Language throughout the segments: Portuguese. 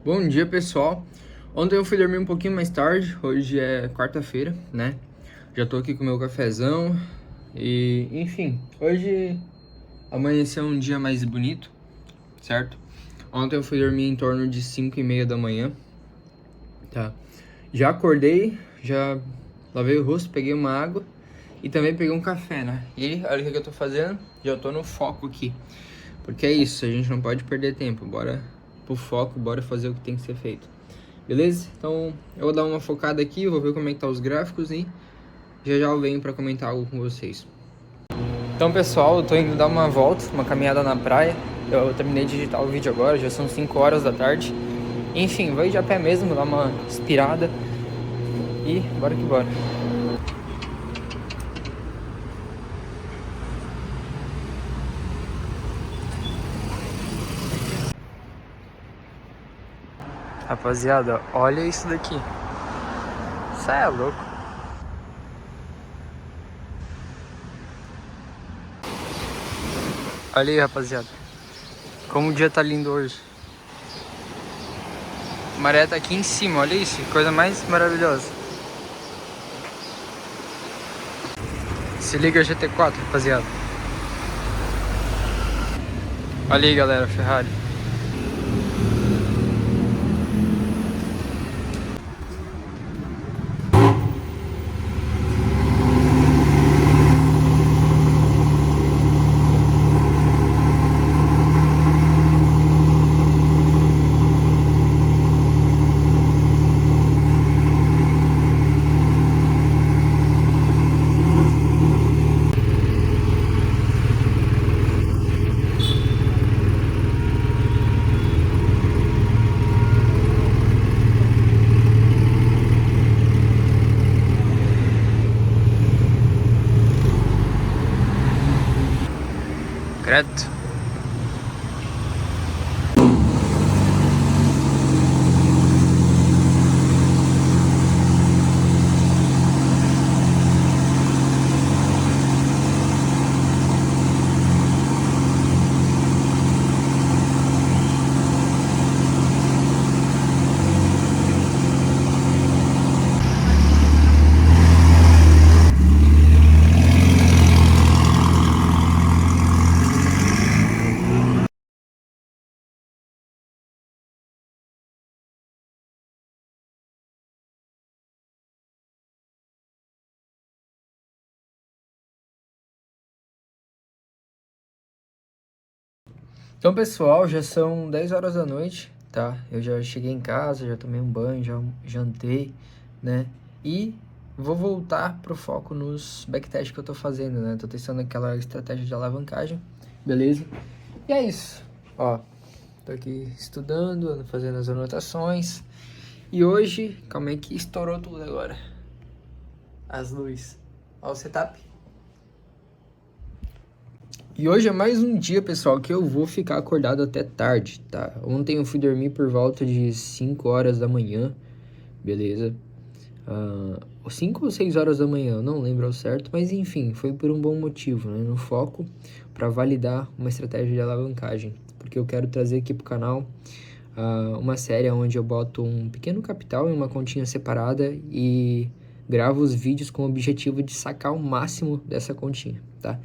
Bom dia, pessoal. Ontem eu fui dormir um pouquinho mais tarde, hoje é quarta-feira, né? Já tô aqui com o meu cafezão e, enfim, hoje amanheceu um dia mais bonito, certo? Ontem eu fui dormir em torno de 5:30 da manhã, tá? Já acordei, já lavei o rosto, peguei uma água e também peguei um café, né? E olha o que eu tô fazendo, já tô no foco aqui. Porque é isso, a gente não pode perder tempo, bora pro foco, bora fazer o que tem que ser feito. Beleza? Então eu vou dar uma focada aqui, vou ver como é que tá os gráficos e já já eu venho para comentar algo com vocês. Então pessoal, eu tô indo dar uma volta, uma caminhada na praia. Eu terminei de editar o vídeo agora, já são 5 horas da tarde. Enfim, vou ir de a pé mesmo, dar uma inspirada e bora que bora. Rapaziada, olha isso daqui. Isso é louco. Olha aí, rapaziada. Como o dia tá lindo hoje. A maré tá aqui em cima, olha isso. Coisa mais maravilhosa. Se liga GT4, rapaziada. Olha aí, galera, Ferrari. Credo. Então, pessoal, já são 10 horas da noite, tá? Eu já cheguei em casa, já tomei um banho, já jantei, né? E vou voltar pro foco nos backtests que eu tô fazendo, né? Tô testando aquela estratégia de alavancagem, beleza? E é isso, ó. Tô aqui estudando, fazendo as anotações. E hoje, calma aí que estourou tudo agora. As luzes. Ó o setup. E hoje é mais um dia, pessoal, que eu vou ficar acordado até tarde, tá? Ontem eu fui dormir por volta de 5 horas da manhã, beleza? 5 ou 6 horas da manhã, eu não lembro ao certo, mas enfim, foi por um bom motivo, né? No foco para validar uma estratégia de alavancagem, porque eu quero trazer aqui pro canal uma série onde eu boto um pequeno capital em uma continha separada e gravo os vídeos com o objetivo de sacar o máximo dessa continha, tá?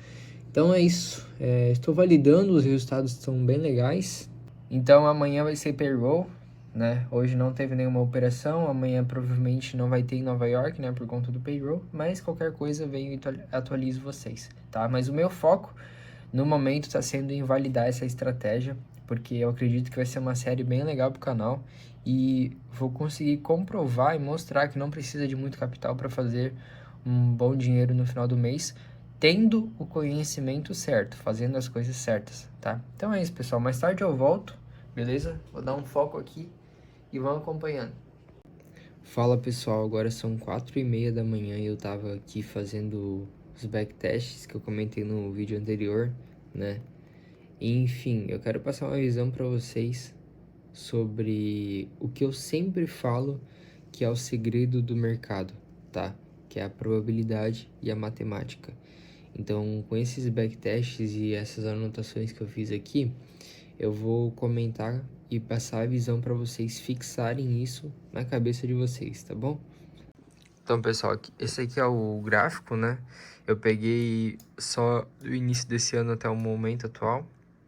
Então é isso, estou validando, os resultados estão bem legais. Então amanhã vai ser payroll, né? Hoje não teve nenhuma operação, amanhã provavelmente não vai ter em Nova York, né? Por conta do payroll, mas qualquer coisa venho e atualizo vocês, tá? Mas o meu foco no momento está sendo em validar essa estratégia, porque eu acredito que vai ser uma série bem legal pro canal e vou conseguir comprovar e mostrar que não precisa de muito capital para fazer um bom dinheiro no final do mês, tendo o conhecimento certo, fazendo as coisas certas, tá? Então é isso, pessoal. Mais tarde eu volto, beleza? Vou dar um foco aqui e vamos acompanhando. Fala, pessoal. Agora são 4:30 da manhã e eu tava aqui fazendo os backtests que eu comentei no vídeo anterior, né? Enfim, eu quero passar uma visão para vocês sobre o que eu sempre falo que é o segredo do mercado, tá? Que é a probabilidade e a matemática. Então, com esses backtests e essas anotações que eu fiz aqui, eu vou comentar e passar a visão para vocês fixarem isso na cabeça de vocês, tá bom? Então, pessoal, esse aqui é o gráfico, né? Eu peguei só do início desse ano até o momento atual,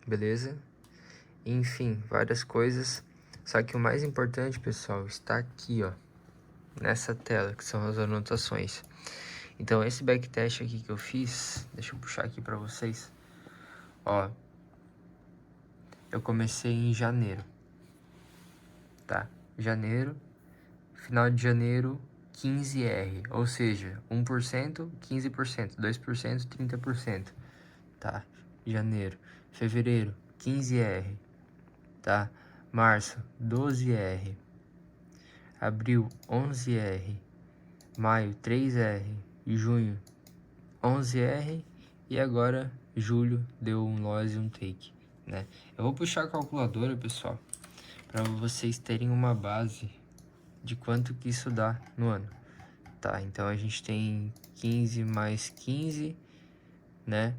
beleza? Enfim, várias coisas. Só que o mais importante, pessoal, está aqui, ó, nessa tela, que são as anotações. Então, esse backtest aqui que eu fiz, deixa eu puxar aqui para vocês. Ó, eu comecei em janeiro, tá? Janeiro, final de janeiro, 15R, ou seja, 1%, 15%, 2%, 30%, tá? Janeiro, fevereiro, 15R, tá? Março, 12R, abril, 11R, maio, 3R, junho, 11R e agora julho deu um loss e um take, né? Eu vou puxar a calculadora, pessoal, para vocês terem uma base de quanto que isso dá no ano, tá? Então a gente tem 15 mais 15, né?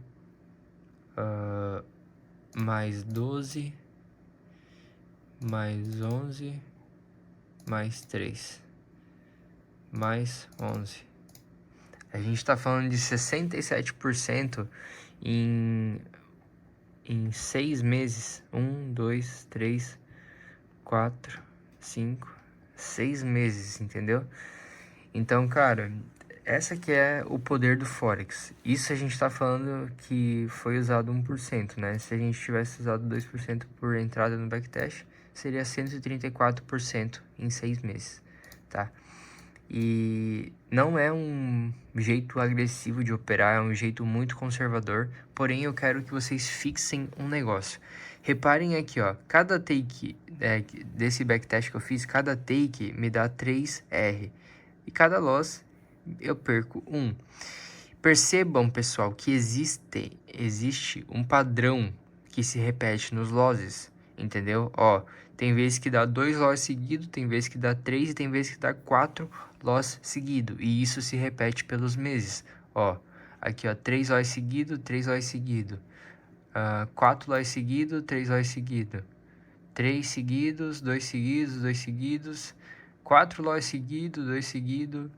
Mais 12, mais 11, mais 3, mais 11. A gente tá falando de 67% em 6 meses. 1, 2, 3, 4, 5, 6 meses, entendeu? Então, cara, essa que é o poder do Forex. Isso a gente tá falando que foi usado 1%, né? Se a gente tivesse usado 2% por entrada no backtest, seria 134% em 6 meses, tá? E não é um jeito agressivo de operar, é um jeito muito conservador. Porém, eu quero que vocês fixem um negócio. Reparem aqui, ó, cada take desse backtest que eu fiz, cada take me dá 3R. E cada loss eu perco 1. Percebam, pessoal, que existe um padrão que se repete nos losses, entendeu? Ó, tem vezes que dá 2 loss seguidos, tem vezes que dá 3 e tem vezes que dá 4 loss seguidos. E isso se repete pelos meses. Ó, aqui ó, 3 loss seguidos, 3 loss seguidos. 4 loss seguidos, 3 loss seguidos. 3 seguidos, 2 seguidos, 2 seguidos. 4 loss seguidos, 2 seguidos.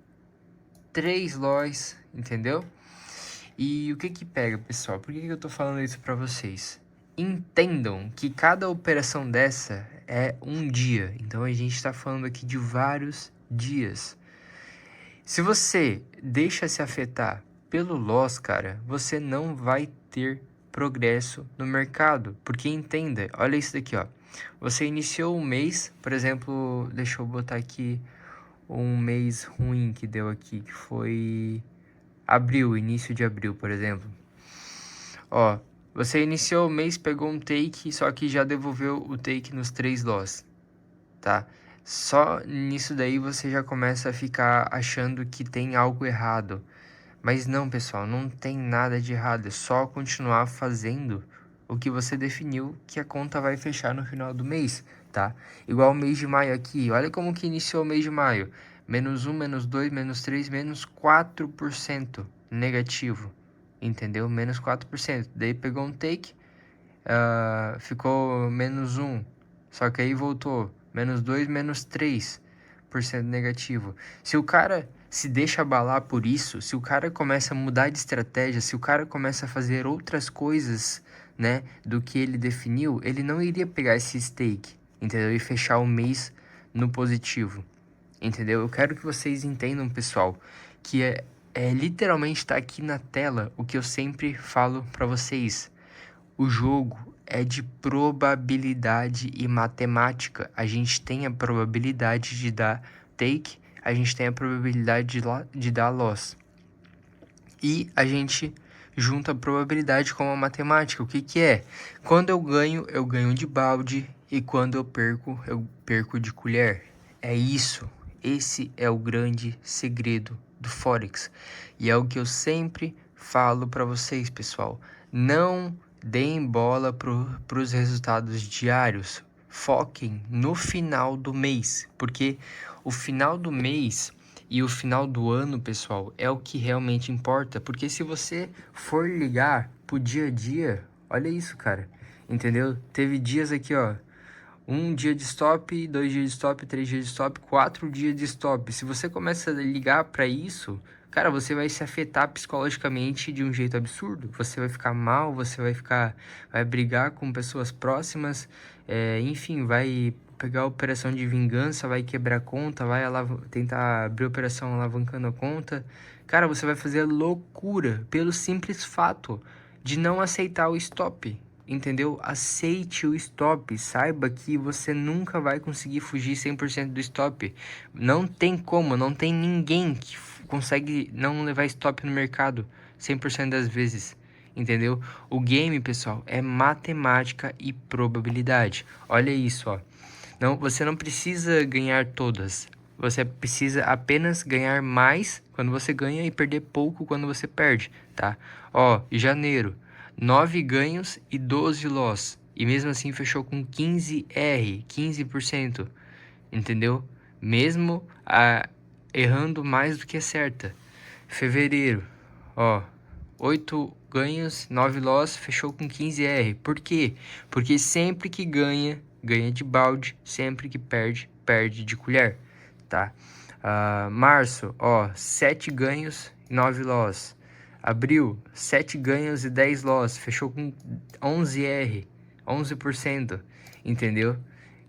3 loss, entendeu? E o que que pega, pessoal? Por que que eu tô falando isso pra vocês? Entendam que cada operação dessa é um dia. Então, a gente tá falando aqui de vários dias. Se você deixa se afetar pelo loss, cara, você não vai ter progresso no mercado. Porque entenda, olha isso daqui, ó. Você iniciou um mês, por exemplo, deixa eu botar aqui um mês ruim que deu aqui, que foi abril, início de abril, por exemplo. Ó, você iniciou o mês, pegou um take, só que já devolveu o take nos 3 loss, tá? Só nisso daí você já começa a ficar achando que tem algo errado. Mas não, pessoal, não tem nada de errado, é só continuar fazendo o que você definiu que a conta vai fechar no final do mês, tá? Igual o mês de maio aqui, olha como que iniciou o mês de maio. -1, -2, -3, -4% negativo, entendeu? -4%. Daí pegou um take, ficou -1, só que aí voltou, -2, -3% negativo. Se o cara se deixa abalar por isso, se o cara começa a mudar de estratégia, se o cara começa a fazer outras coisas, né, do que ele definiu, ele não iria pegar esse stake, entendeu? E fechar o mês no positivo, entendeu? Eu quero que vocês entendam, pessoal, que literalmente tá aqui na tela o que eu sempre falo para vocês. O jogo é de probabilidade e matemática. A gente tem a probabilidade de dar take, a gente tem a probabilidade de dar loss. E a gente junta a probabilidade com a matemática. O que que é? Quando eu ganho de balde. E quando eu perco de colher. É isso. Esse é o grande segredo do Forex. E é o que eu sempre falo para vocês, pessoal. Não deem bola para os resultados diários. Foquem no final do mês. Porque o final do mês e o final do ano, pessoal, é o que realmente importa. Porque se você for ligar pro dia a dia, olha isso, cara. entendeu? Teve dias aqui, ó, 1 dia de stop, 2 dias de stop, 3 dias de stop, 4 dias de stop. Se você começa a ligar para isso, cara, você vai se afetar psicologicamente de um jeito absurdo. Você vai ficar mal, vai brigar com pessoas próximas, enfim, vai pegar a operação de vingança, vai quebrar a conta, vai tentar abrir a operação alavancando a conta. Cara, você vai fazer loucura pelo simples fato de não aceitar o stop. Entendeu? Aceite o stop. Saiba que você nunca vai conseguir fugir 100% do stop. Não tem como, não tem ninguém que consegue não levar stop no mercado 100% das vezes. Entendeu? O game, pessoal, é matemática e probabilidade. Olha isso, ó. Não, você não precisa ganhar todas. Você precisa apenas ganhar mais quando você ganha e perder pouco quando você perde, tá? Ó, janeiro, 9 ganhos e 12 loss. E mesmo assim fechou com 15R, 15%, entendeu? Mesmo errando mais do que acerta. Fevereiro, ó, 8 ganhos, 9 loss, fechou com 15R. Por quê? Porque sempre que ganha, ganha de balde, sempre que perde, perde de colher, tá? Março, ó, 7 ganhos, 9 loss. Abril, 7 ganhos e 10 loss, fechou com 11R, 11%, entendeu?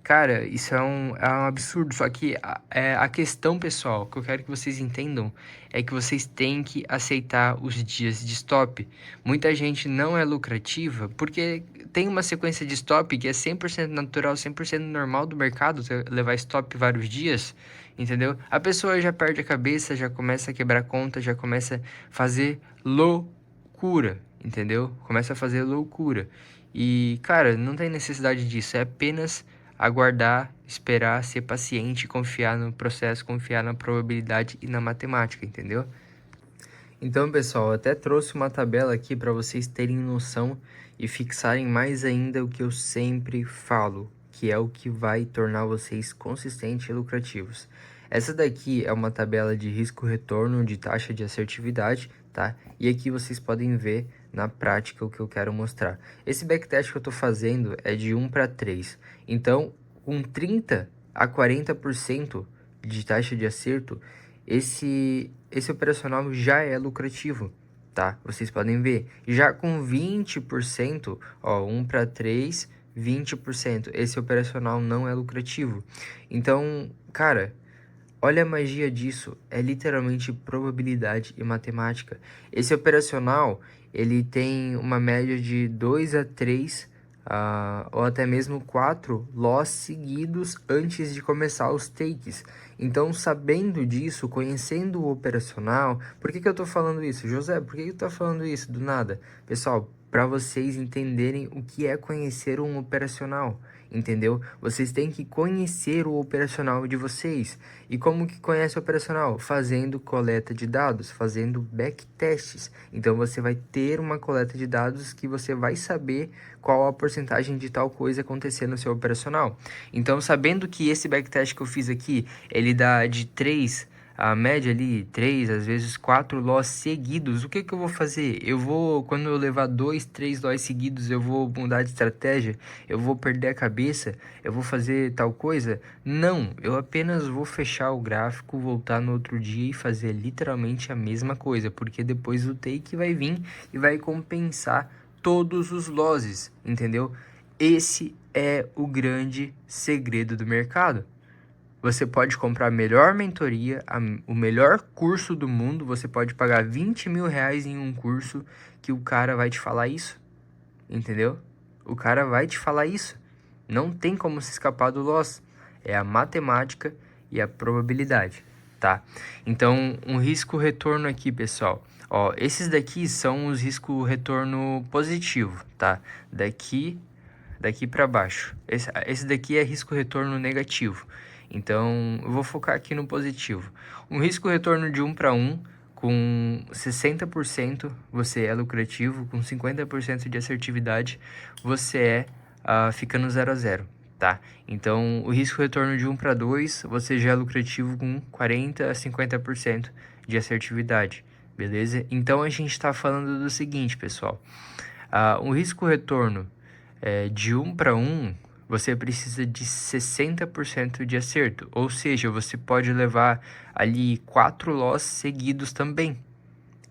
Cara, isso é um absurdo, só que a questão, pessoal, que eu quero que vocês entendam é que vocês têm que aceitar os dias de stop. Muita gente não é lucrativa porque tem uma sequência de stop que é 100% natural, 100% normal do mercado, levar stop vários dias, entendeu? A pessoa já perde a cabeça, já começa a quebrar conta, já começa a fazer loucura, entendeu? Começa a fazer loucura. E, cara, não tem necessidade disso, é apenas aguardar, esperar, ser paciente, confiar no processo, confiar na probabilidade e na matemática, entendeu? Então, pessoal, eu até trouxe uma tabela aqui para vocês terem noção e fixarem mais ainda o que eu sempre falo, que é o que vai tornar vocês consistentes e lucrativos. Essa daqui é uma tabela de risco-retorno de taxa de assertividade, tá? E aqui vocês podem ver na prática o que eu quero mostrar. Esse backtest que eu estou fazendo é de 1 para 3. Então, com 30 a 40% de taxa de acerto, esse operacional já é lucrativo, tá? Vocês podem ver. Já com 20%, ó, 1 para 3, 20%, esse operacional não é lucrativo. Então, cara, olha a magia disso, é literalmente probabilidade e matemática. Esse operacional, ele tem uma média de 2 a 3, ou até mesmo 4 loss seguidos antes de começar os takes. Então, sabendo disso, conhecendo o operacional, por que eu tô falando isso? José, por que eu tô falando isso do nada? Pessoal, para vocês entenderem o que é conhecer um operacional, entendeu? Vocês têm que conhecer o operacional de vocês. E como que conhece o operacional? Fazendo coleta de dados, fazendo backtests. Então você vai ter uma coleta de dados que você vai saber qual a porcentagem de tal coisa acontecer no seu operacional. Então, sabendo que esse backtest que eu fiz aqui, ele dá de 3, a média ali, 3, às vezes 4 loss seguidos, o que eu vou fazer? Quando eu levar 2, 3 loss seguidos, eu vou mudar de estratégia? Eu vou perder a cabeça? Eu vou fazer tal coisa? Não, eu apenas vou fechar o gráfico, voltar no outro dia e fazer literalmente a mesma coisa, porque depois o take vai vir e vai compensar todos os losses, entendeu? Esse é o grande segredo do mercado. Você pode comprar a melhor mentoria, o melhor curso do mundo, você pode pagar 20 mil reais em um curso que o cara vai te falar isso, entendeu? O cara vai te falar isso. Não tem como se escapar do loss. É a matemática e a probabilidade, tá? Então, um risco-retorno aqui, pessoal. Ó, esses daqui são os risco-retorno positivo, tá? Daqui para baixo. Esse daqui é risco-retorno negativo. Então, eu vou focar aqui no positivo. Um risco-retorno de 1 para 1, com 60% você é lucrativo, com 50% de assertividade, você fica no 0 a 0, tá? Então, o risco-retorno de 1 para 2, você já é lucrativo com 40 a 50% de assertividade, beleza? Então, a gente está falando do seguinte, pessoal. Um risco-retorno de 1 para 1, você precisa de 60% de acerto. Ou seja, você pode levar ali 4 loss seguidos também,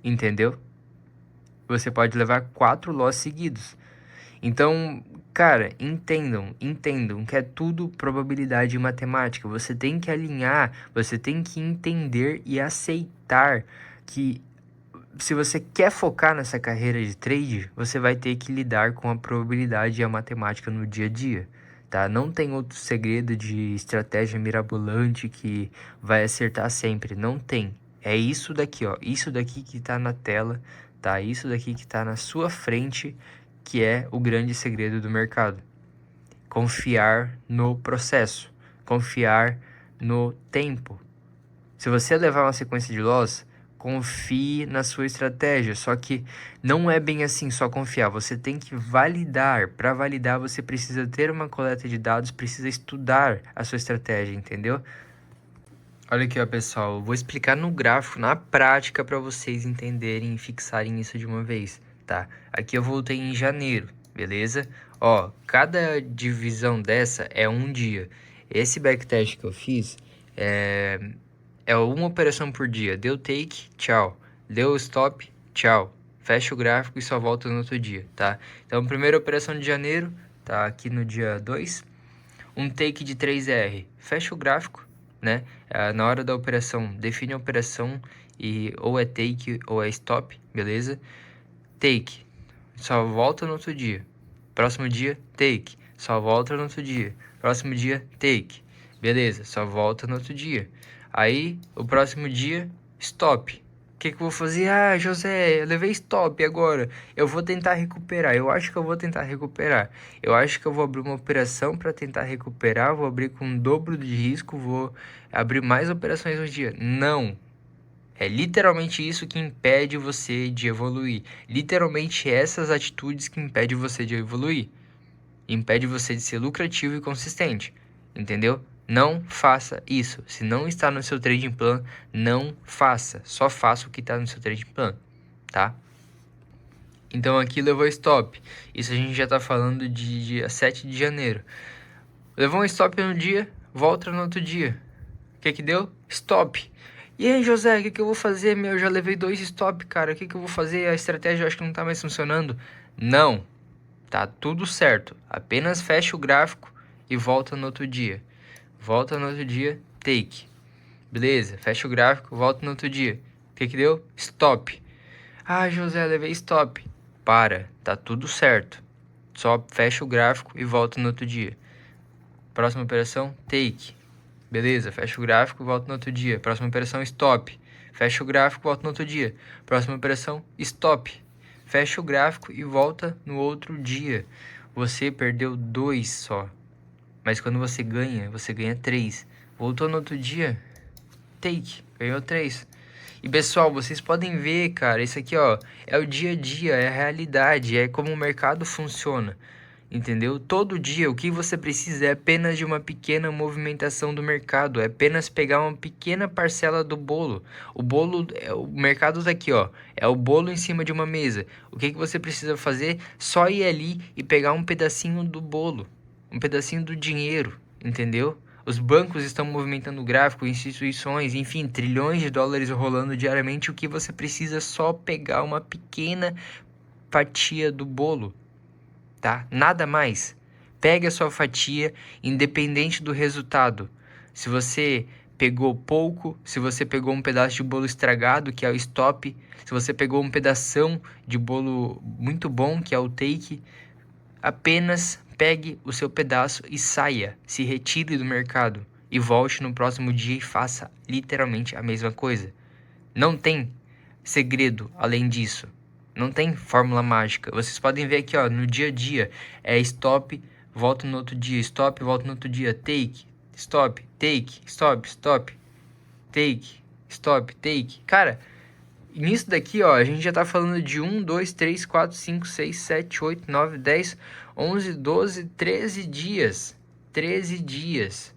entendeu? Você pode levar 4 loss seguidos. Então, cara, entendam que é tudo probabilidade matemática. Você tem que alinhar, você tem que entender e aceitar que se você quer focar nessa carreira de trade, você vai ter que lidar com a probabilidade e a matemática no dia a dia, tá? Não tem outro segredo de estratégia mirabolante que vai acertar sempre, não tem. É isso daqui, ó, isso daqui que tá na tela, tá? Isso daqui que tá na sua frente, que é o grande segredo do mercado. Confiar no processo, confiar no tempo. Se você levar uma sequência de loss, confie na sua estratégia. Só que não é bem assim, só confiar. Você tem que validar. Para validar, você precisa ter uma coleta de dados, precisa estudar a sua estratégia, entendeu? Olha aqui, ó, pessoal. Eu vou explicar no gráfico, na prática, para vocês entenderem e fixarem isso de uma vez, tá? Aqui eu voltei em janeiro, beleza? Ó, cada divisão dessa é um dia. Esse backtest que eu fiz é uma operação por dia. Deu take, tchau. Deu stop, tchau. Fecha o gráfico e só volta no outro dia, tá? Então, primeira operação de janeiro, tá aqui no dia 2. Um take de 3R. Fecha o gráfico, né? Na hora da operação, define a operação e ou é take ou é stop, beleza? Take, só volta no outro dia. Próximo dia, take, só volta no outro dia. Próximo dia, take, beleza, só volta no outro dia. Aí, o próximo dia, stop. O que eu vou fazer? Ah, José, eu levei stop agora. Eu vou tentar recuperar. Eu acho que eu vou tentar recuperar. Eu acho que eu vou abrir uma operação para tentar recuperar. Vou abrir com o dobro de risco. Vou abrir mais operações no dia. Não. É literalmente isso que impede você de evoluir. Literalmente essas atitudes que impedem você de evoluir. Impede você de ser lucrativo e consistente. Entendeu? Não faça isso. Se não está no seu trading plan, não faça. Só faça o que está no seu trading plan, tá? Então aqui levou stop. Isso a gente já está falando de dia 7 de janeiro. Levou um stop no dia, volta no outro dia. O que deu? Stop. E aí, José, o que eu vou fazer? Eu já levei 2 stop, cara. O que eu vou fazer? A estratégia eu acho que não tá mais funcionando. Não. Tá tudo certo. Apenas fecha o gráfico e volta no outro dia. Volta no outro dia, take. Beleza, fecha o gráfico, volta no outro dia. O que deu? Stop. Ah, José, levei stop. Para, tá tudo certo. Só fecha o gráfico e volta no outro dia. Próxima operação, take. Beleza, fecha o gráfico, volta no outro dia. Próxima operação, stop. Fecha o gráfico, volta no outro dia. Próxima operação, stop. Fecha o gráfico e volta no outro dia. Você perdeu 2 só. Mas quando você ganha 3. Voltou no outro dia, take, ganhou 3. E pessoal, vocês podem ver, cara, isso aqui, ó, é o dia a dia, é a realidade, é como o mercado funciona, entendeu? Todo dia o que você precisa é apenas de uma pequena movimentação do mercado, é apenas pegar uma pequena parcela do bolo. O bolo, o mercado tá aqui, ó, é o bolo em cima de uma mesa. O que você precisa fazer? Só ir ali e pegar um pedacinho do bolo. Um pedacinho do dinheiro, entendeu? Os bancos estão movimentando o gráfico, instituições, enfim, trilhões de dólares rolando diariamente. O que você precisa é só pegar uma pequena fatia do bolo, tá? Nada mais. Pegue a sua fatia, independente do resultado. Se você pegou pouco, se você pegou um pedaço de bolo estragado, que é o stop, se você pegou um pedação de bolo muito bom, que é o take, apenas pegue o seu pedaço e saia, se retire do mercado e volte no próximo dia e faça literalmente a mesma coisa. Não tem segredo além disso. Não tem fórmula mágica. Vocês podem ver aqui, ó, no dia a dia é stop, volta no outro dia, stop, volta no outro dia, take, stop, take, stop, stop, take, stop, take. Cara, nisso daqui, ó, a gente já tá falando de 1, 2, 3, 4, 5, 6, 7, 8, 9, 10, 11, 12, 13 dias. 13 dias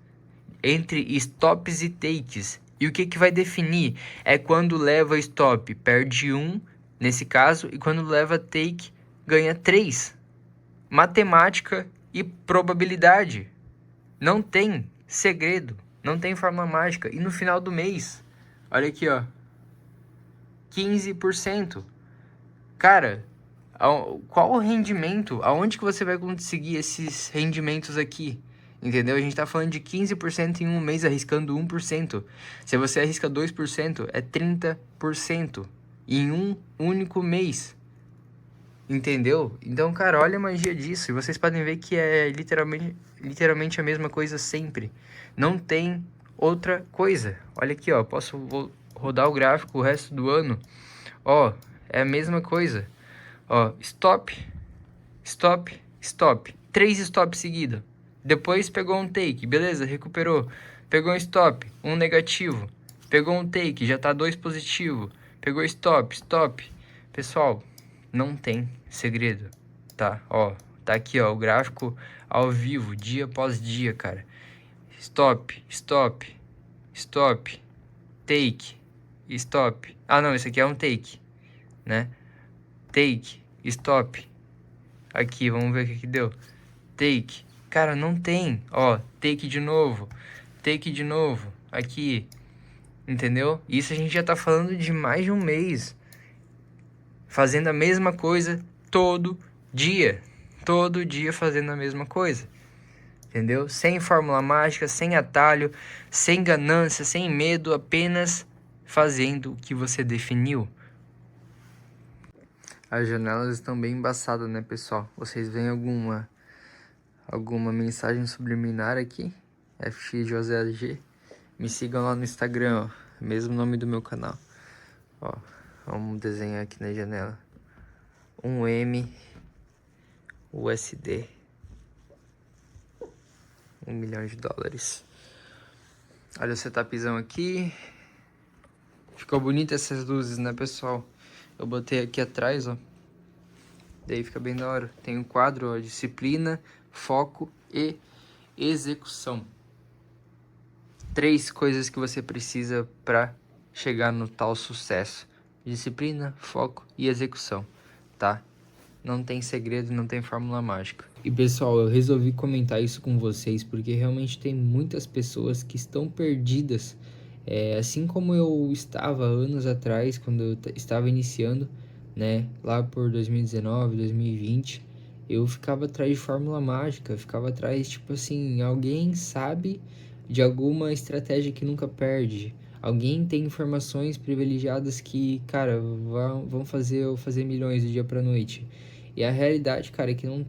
entre stops e takes. E o que vai definir é quando leva stop, perde 1, nesse caso, e quando leva take, ganha 3. matemática e probabilidade. Não tem segredo, não tem fórmula mágica. E no final do mês, olha aqui, ó, 15%. Cara, qual o rendimento? Aonde que você vai conseguir esses rendimentos aqui? Entendeu? A gente tá falando de 15% em um mês, arriscando 1%. Se você arrisca 2%, é 30% em um único mês. Entendeu? Então, cara, olha a magia disso. E vocês podem ver que é literalmente a mesma coisa sempre. Não tem outra coisa. Olha aqui, ó. Vou rodar o gráfico o resto do ano. Ó, é a mesma coisa. Ó, stop, stop, stop. 3 stops seguidos. Depois pegou um take, beleza, recuperou. Pegou um stop, um negativo. Pegou um take, já tá 2 positivo. Pegou stop, stop. Pessoal, não tem segredo, tá? Ó, tá aqui, ó, o gráfico ao vivo, dia após dia, cara. Stop, stop, stop, take, stop. Ah, não, esse aqui é um take, né? Take, stop. Aqui, vamos ver o que deu. Take. Cara, não tem. Ó, take de novo. Take de novo. Aqui. Entendeu? Isso a gente já tá falando de mais de um mês. Fazendo a mesma coisa todo dia. Todo dia fazendo a mesma coisa. Entendeu? Sem fórmula mágica, sem atalho, sem ganância, sem medo, apenas fazendo o que você definiu. As janelas estão bem embaçadas, né, pessoal? Vocês veem alguma mensagem subliminar aqui? FXJoséLG. Me sigam lá no Instagram, ó. Mesmo nome do meu canal. Ó, vamos desenhar aqui na janela. Um M USD. $1 milhão. Olha o setupzão aqui. Ficou bonito essas luzes, né, pessoal? Eu botei aqui atrás, ó. Daí fica bem da hora. Tem um quadro, ó, disciplina, foco e execução. 3 coisas que você precisa para chegar no tal sucesso. Disciplina, foco e execução, tá? Não tem segredo, não tem fórmula mágica. E pessoal, eu resolvi comentar isso com vocês porque realmente tem muitas pessoas que estão perdidas. Assim como eu estava anos atrás, quando eu estava iniciando, né? Lá por 2019, 2020, eu ficava atrás de fórmula mágica, ficava atrás, tipo assim, alguém sabe de alguma estratégia que nunca perde. Alguém tem informações privilegiadas que, cara, vão fazer eu fazer milhões do dia pra noite. E a realidade, cara, é que não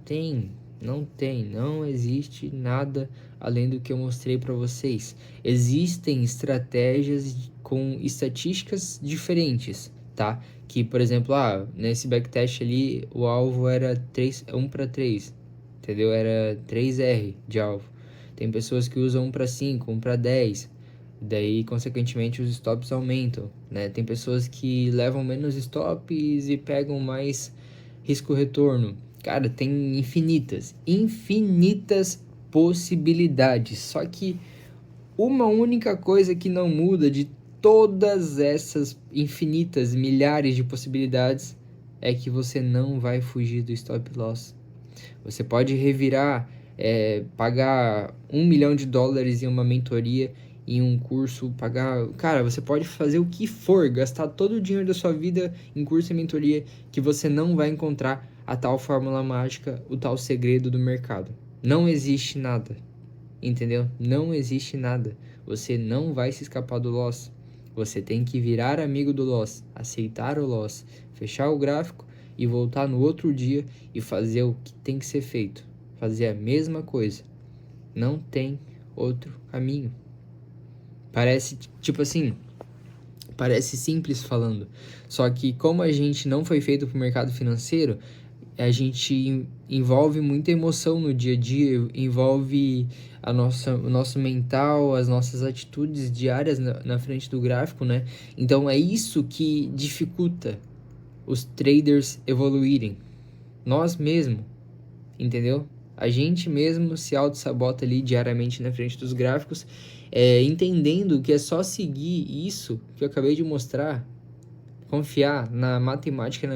existe nada além do que eu mostrei para vocês. Existem estratégias com estatísticas diferentes, tá? Que, por exemplo, nesse backtest ali, o alvo era 1 para 3, entendeu? Era 3R de alvo. Tem pessoas que usam 1 para 5, 1 para 10, daí, consequentemente, os stops aumentam, né? Tem pessoas que levam menos stops e pegam mais risco-retorno. Cara, tem infinitas possibilidades. Só que uma única coisa que não muda de todas essas infinitas milhares de possibilidades é que você não vai fugir do stop loss. Você pode revirar, pagar $1 milhão em uma mentoria, em um curso, pagar... Cara, você pode fazer o que for, gastar todo o dinheiro da sua vida em curso e mentoria, que você não vai encontrar a tal fórmula mágica, o tal segredo do mercado. Não existe nada, entendeu? Não existe nada. Você não vai se escapar do loss. Você tem que virar amigo do loss, aceitar o loss, fechar o gráfico e voltar no outro dia e fazer o que tem que ser feito. Fazer a mesma coisa. Não tem outro caminho. Parece, tipo assim, parece simples falando. Só que como a gente não foi feito para o mercado financeiro, a gente envolve muita emoção no dia a dia, envolve o nosso mental, as nossas atitudes diárias na frente do gráfico, né? Então é isso que dificulta os traders evoluírem. Nós mesmos, entendeu? A gente mesmo se auto-sabota ali diariamente na frente dos gráficos, entendendo que é só seguir isso que eu acabei de mostrar, confiar na matemática,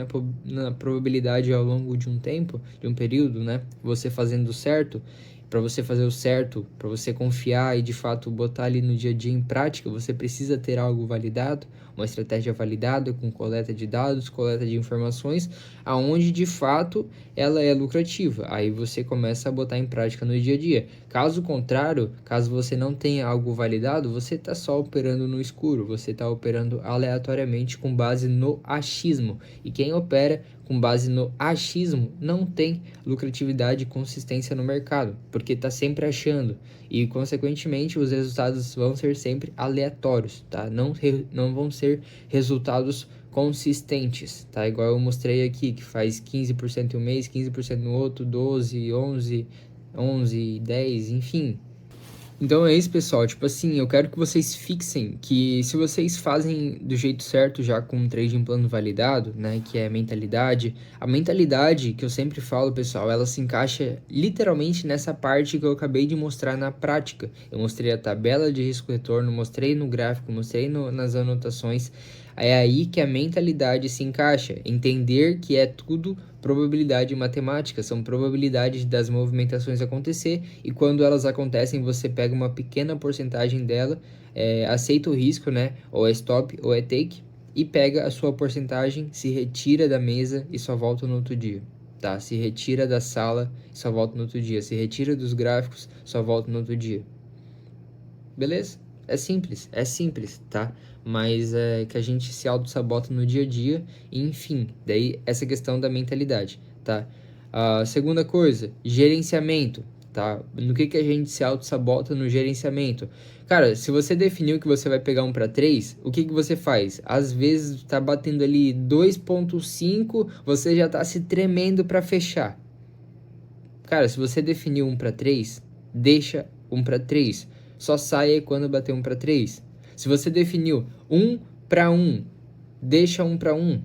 na probabilidade ao longo de um tempo, de um período, né? Você fazendo certo, para você fazer o certo, para você confiar e de fato botar ali no dia a dia em prática, você precisa ter algo validado, uma estratégia validada com coleta de dados, coleta de informações, aonde de fato ela é lucrativa. Aí você começa a botar em prática no dia a dia. Caso contrário, caso você não tenha algo validado, você está só operando no escuro, você está operando aleatoriamente com base no achismo. E quem opera com base no achismo não tem lucratividade e consistência no mercado, porque está sempre achando e, consequentemente, os resultados vão ser sempre aleatórios, tá? Não vão ser resultados consistentes, tá? Igual eu mostrei aqui, que faz 15% em um mês, 15% no outro, 12, 11, 10, enfim. Então é isso, pessoal. Tipo assim, eu quero que vocês fixem que se vocês fazem do jeito certo já com um trading plano validado, né, que é a mentalidade que eu sempre falo, pessoal, ela se encaixa literalmente nessa parte que eu acabei de mostrar na prática. Eu mostrei a tabela de risco-retorno, mostrei no gráfico, mostrei nas anotações. É aí que a mentalidade se encaixa. Entender que é tudo probabilidade matemática, são probabilidades das movimentações acontecer e quando elas acontecem você pega uma pequena porcentagem dela, aceita o risco, né? Ou é stop ou é take e pega a sua porcentagem, se retira da mesa e só volta no outro dia. Tá? Se retira da sala e só volta no outro dia. Se retira dos gráficos, só volta no outro dia. Beleza? É simples, tá? Mas é que a gente se auto-sabota no dia a dia, e enfim, daí essa questão da mentalidade, tá? A segunda coisa, gerenciamento, tá? No que a gente se auto-sabota no gerenciamento? Cara, se você definiu que você vai pegar um para 3, o que você faz? Às vezes tá batendo ali 2.5, você já tá se tremendo para fechar. Cara, se você definiu um para 3, deixa um para 3. Só saia quando bater 1 para 3. Se você definiu 1 para 1, deixa 1 para 1.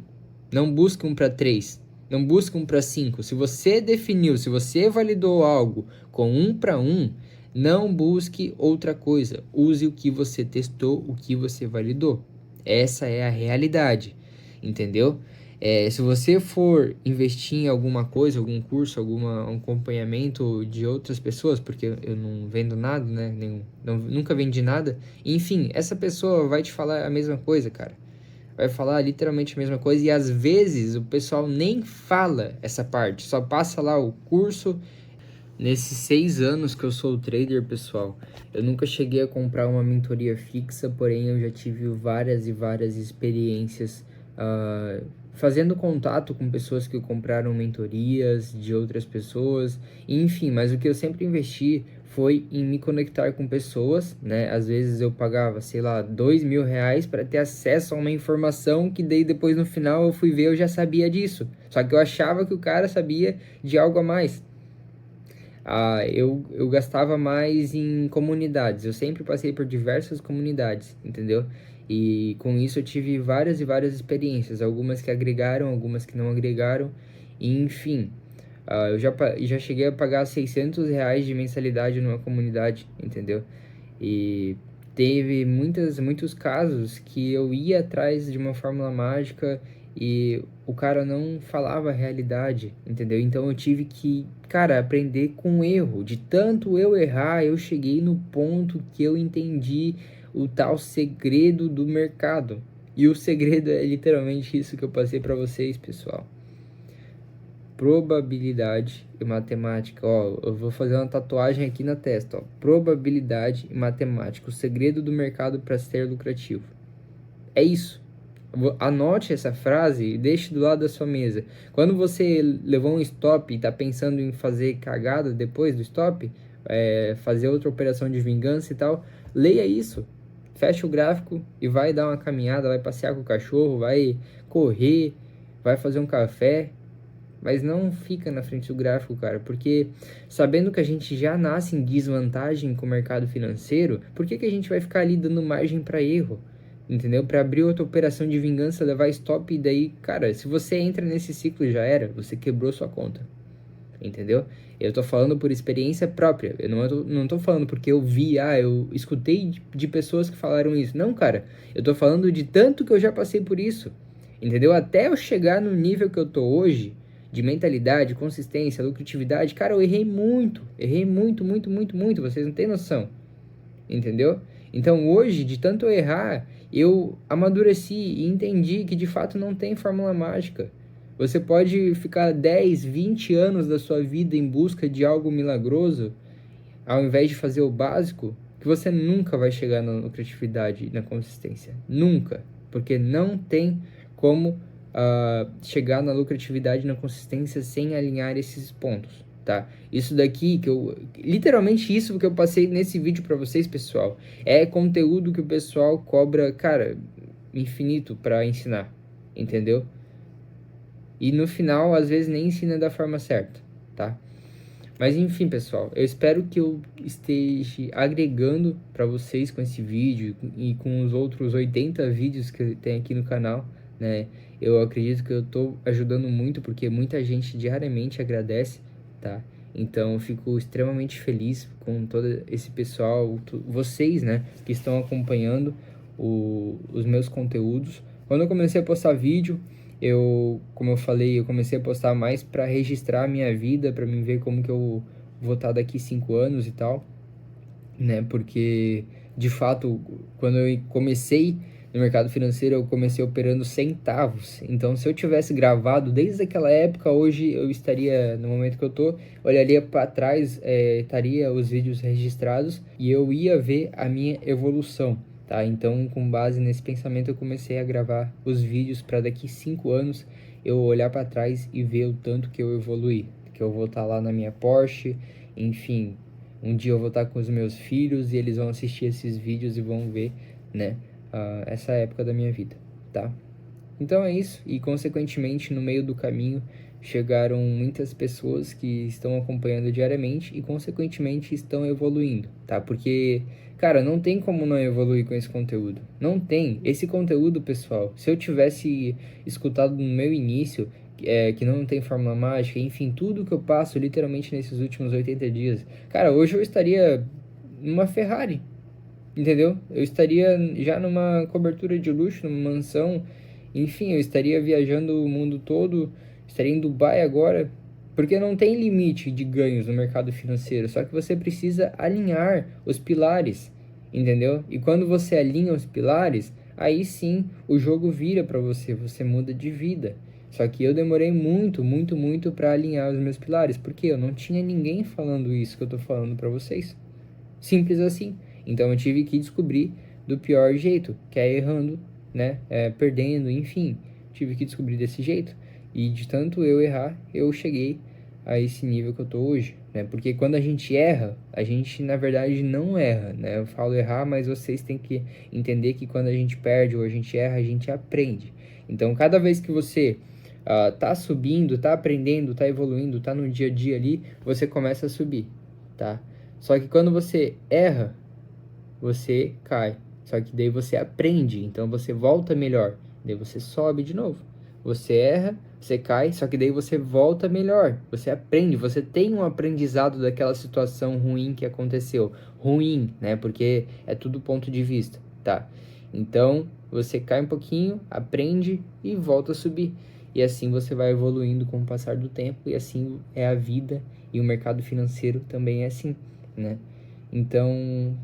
Não busque 1 para 3. Não busque 1 para 5. Se você definiu, se você validou algo com 1 para 1, não busque outra coisa. Use o que você testou, o que você validou. Essa é a realidade, entendeu? Se você for investir em alguma coisa, algum curso, algum acompanhamento de outras pessoas, porque eu não vendo nada, né? Nunca vendi nada. Enfim, essa pessoa vai te falar a mesma coisa, cara. Vai falar literalmente a mesma coisa e às vezes o pessoal nem fala essa parte, só passa lá o curso. Nesses 6 anos que eu sou trader, pessoal, eu nunca cheguei a comprar uma mentoria fixa, porém eu já tive várias e várias experiências fazendo contato com pessoas que compraram mentorias de outras pessoas, enfim, mas o que eu sempre investi foi em me conectar com pessoas, né? Às vezes eu pagava, sei lá, R$ 2.000 para ter acesso a uma informação que daí depois no final eu fui ver, eu já sabia disso. Só que eu achava que o cara sabia de algo a mais. Eu gastava mais em comunidades. Eu sempre passei por diversas comunidades, entendeu? E com isso eu tive várias e várias experiências. Algumas que agregaram, algumas que não agregaram. E, enfim, eu já cheguei a pagar R$ 600 de mensalidade numa comunidade, entendeu? E teve muitos casos que eu ia atrás de uma fórmula mágica e o cara não falava a realidade, entendeu? Então eu tive que, cara, aprender com erro. De tanto eu errar, eu cheguei no ponto que eu entendi o tal segredo do mercado. E o segredo é literalmente isso que eu passei para vocês, pessoal. Probabilidade e matemática. Ó, eu vou fazer uma tatuagem aqui na testa, ó. Probabilidade e matemática, o segredo do mercado para ser lucrativo. É isso. Anote essa frase e deixe do lado da sua mesa. Quando você levou um stop e está pensando em fazer cagada depois do stop, fazer outra operação de vingança e tal, leia isso. Fecha o gráfico e vai dar uma caminhada, vai passear com o cachorro, vai correr, vai fazer um café. Mas não fica na frente do gráfico, cara, porque sabendo que a gente já nasce em desvantagem com o mercado financeiro, por que a gente vai ficar ali dando margem para erro? Entendeu? Para abrir outra operação de vingança, levar stop e daí, cara, se você entra nesse ciclo já era, você quebrou sua conta. Entendeu? Eu tô falando por experiência própria. Eu não tô falando porque eu vi, eu escutei de pessoas que falaram isso. Não, cara, eu tô falando de tanto que eu já passei por isso. entendeu? Até eu chegar no nível que eu tô hoje, de mentalidade, consistência, lucratividade, cara, eu errei muito, muito, muito, muito, vocês não têm noção, entendeu? Então hoje, de tanto eu errar, eu amadureci e entendi que de fato não tem fórmula mágica. Você pode ficar 10, 20 anos da sua vida em busca de algo milagroso, ao invés de fazer o básico, que você nunca vai chegar na lucratividade e na consistência. Nunca. Porque não tem como chegar na lucratividade e na consistência sem alinhar esses pontos, tá? Isso daqui que eu... Literalmente isso que eu passei nesse vídeo pra vocês, pessoal, é conteúdo que o pessoal cobra, cara, infinito pra ensinar, entendeu? E no final, às vezes, nem ensina da forma certa, tá? Mas enfim, pessoal, eu espero que eu esteja agregando para vocês com esse vídeo e com os outros 80 vídeos que tem aqui no canal, né? Eu acredito que eu tô ajudando muito porque muita gente diariamente agradece, tá? Então eu fico extremamente feliz com todo esse pessoal, vocês, né, que estão acompanhando os meus conteúdos. Quando eu comecei a postar vídeo, como eu falei, eu comecei a postar mais para registrar a minha vida, para mim ver como que eu vou estar daqui 5 anos e tal, né? Porque, de fato, quando eu comecei no mercado financeiro, eu comecei operando centavos. Então, se eu tivesse gravado desde aquela época, hoje eu estaria, no momento que eu tô, olharia para trás, estaria os vídeos registrados e eu ia ver a minha evolução. Tá? Então, com base nesse pensamento, eu comecei a gravar os vídeos para daqui 5 anos eu olhar para trás e ver o tanto que eu evoluí, que eu vou estar lá na minha Porsche, enfim, um dia eu vou estar com os meus filhos e eles vão assistir esses vídeos e vão ver, né, essa época da minha vida, tá? Então é isso, e consequentemente no meio do caminho chegaram muitas pessoas que estão acompanhando diariamente e consequentemente estão evoluindo, tá? Porque, cara, não tem como não evoluir com esse conteúdo. Não tem. Esse conteúdo, pessoal, se eu tivesse escutado no meu início, que não tem fórmula mágica, enfim, tudo que eu passo literalmente nesses últimos 80 dias, cara, hoje eu estaria numa Ferrari, entendeu? Eu estaria já numa cobertura de luxo, numa mansão, enfim, eu estaria viajando o mundo todo, estaria em Dubai agora, porque não tem limite de ganhos no mercado financeiro, só que você precisa alinhar os pilares, entendeu? E quando você alinha os pilares, aí sim o jogo vira para você, você muda de vida. Só que eu demorei muito, muito, muito para alinhar os meus pilares, porque eu não tinha ninguém falando isso que eu tô falando para vocês. Simples assim. Então eu tive que descobrir do pior jeito, que é errando, né? Perdendo, enfim. Tive que descobrir desse jeito. E de tanto eu errar, eu cheguei a esse nível que eu tô hoje, né? Porque quando a gente erra, a gente na verdade não erra, né? Eu falo errar, mas vocês têm que entender que quando a gente perde ou a gente erra, a gente aprende. Então cada vez que você tá subindo, tá aprendendo, tá evoluindo, tá no dia a dia ali, você começa a subir, tá? Só que quando você erra, você cai. Só que daí você aprende, então você volta melhor. Daí você sobe de novo. Você erra, você cai, só que daí você volta melhor. Você aprende, você tem um aprendizado daquela situação ruim que aconteceu. Ruim, né? Porque é tudo ponto de vista, tá? Então, você cai um pouquinho, aprende e volta a subir. E assim você vai evoluindo com o passar do tempo, e assim é a vida, e o mercado financeiro também é assim, né? Então,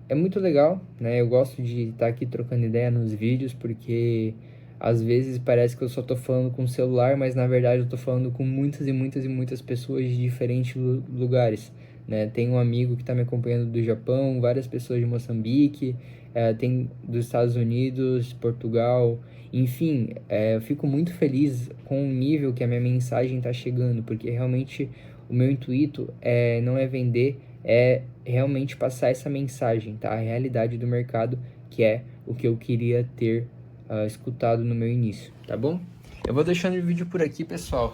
é muito legal, né? Eu gosto de estar aqui trocando ideia nos vídeos, porque às vezes parece que eu só tô falando com o celular, mas na verdade eu tô falando com muitas e muitas e muitas pessoas de diferentes lugares, né? Tem um amigo que tá me acompanhando do Japão, várias pessoas de Moçambique, tem dos Estados Unidos, Portugal, enfim, eu fico muito feliz com o nível que a minha mensagem tá chegando, porque realmente o meu intuito não é vender, é realmente passar essa mensagem, tá? A realidade do mercado, que é o que eu queria ter escutado no meu início, tá bom? Eu vou deixando o vídeo por aqui, pessoal.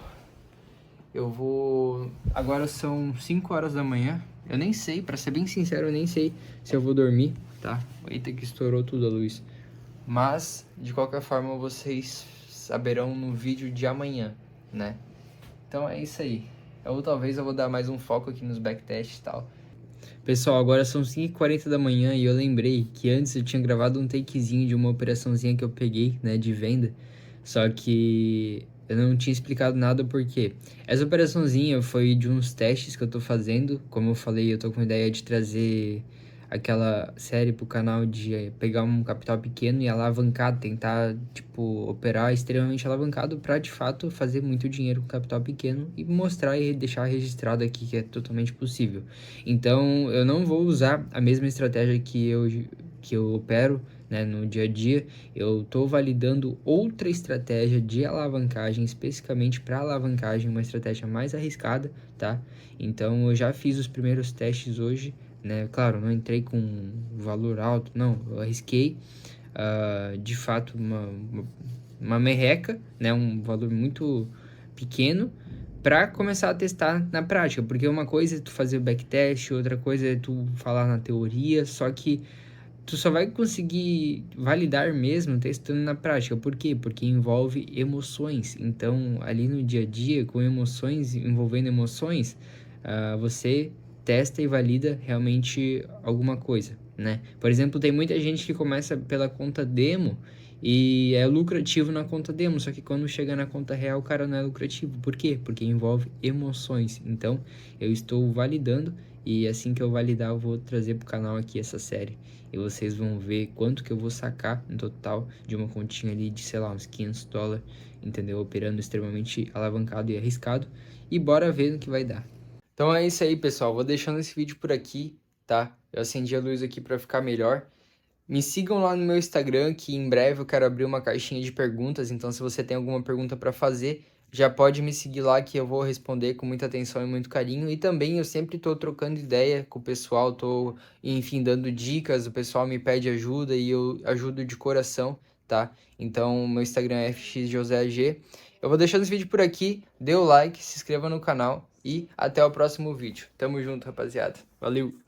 Agora são 5 horas da manhã. Eu nem sei, pra ser bem sincero, eu nem sei se eu vou dormir, tá? Eita, que estourou tudo a luz. Mas, de qualquer forma, vocês saberão no vídeo de amanhã, né? Então é isso aí. Talvez eu vou dar mais um foco aqui nos backtests e tal. Pessoal, agora são 5h40 da manhã e eu lembrei que antes eu tinha gravado um takezinho de uma operaçãozinha que eu peguei, né, de venda. Só que eu não tinha explicado nada porque essa operaçãozinha foi de uns testes que eu tô fazendo. Como eu falei, eu tô com a ideia de trazer aquela série pro canal de pegar um capital pequeno e alavancar, tentar, tipo, operar extremamente alavancado pra de fato fazer muito dinheiro com capital pequeno e mostrar e deixar registrado aqui que é totalmente possível. Então, eu não vou usar a mesma estratégia que eu opero, né, no dia a dia. Eu estou validando outra estratégia de alavancagem, especificamente para alavancagem, uma estratégia mais arriscada, tá? Então eu já fiz os primeiros testes hoje, né? Claro, não entrei com valor alto, não, eu arrisquei, de fato uma merreca, né? Um valor muito pequeno para começar a testar na prática, porque uma coisa é tu fazer o backtest, outra coisa é tu falar na teoria, só que tu só vai conseguir validar mesmo testando na prática. Por quê? Porque envolve emoções. Então, ali no dia a dia, com emoções, envolvendo emoções, você testa e valida realmente alguma coisa, né? Por exemplo, tem muita gente que começa pela conta demo e é lucrativo na conta demo, só que quando chega na conta real, o cara não é lucrativo. Por quê? Porque envolve emoções. Então, eu estou validando e assim que eu validar, eu vou trazer pro canal aqui essa série. E vocês vão ver quanto que eu vou sacar no total de uma continha ali de, sei lá, uns $500, entendeu? Operando extremamente alavancado e arriscado. E bora ver no que vai dar. Então é isso aí, pessoal. Vou deixando esse vídeo por aqui, tá? Eu acendi a luz aqui para ficar melhor. Me sigam lá no meu Instagram, que em breve eu quero abrir uma caixinha de perguntas. Então, se você tem alguma pergunta para fazer, já pode me seguir lá que eu vou responder com muita atenção e muito carinho. E também eu sempre estou trocando ideia com o pessoal, estou, enfim, dando dicas. O pessoal me pede ajuda e eu ajudo de coração, tá? Então, meu Instagram é fxjoseg. Eu vou deixando esse vídeo por aqui. Dê o like, se inscreva no canal e até o próximo vídeo. Tamo junto, rapaziada. Valeu!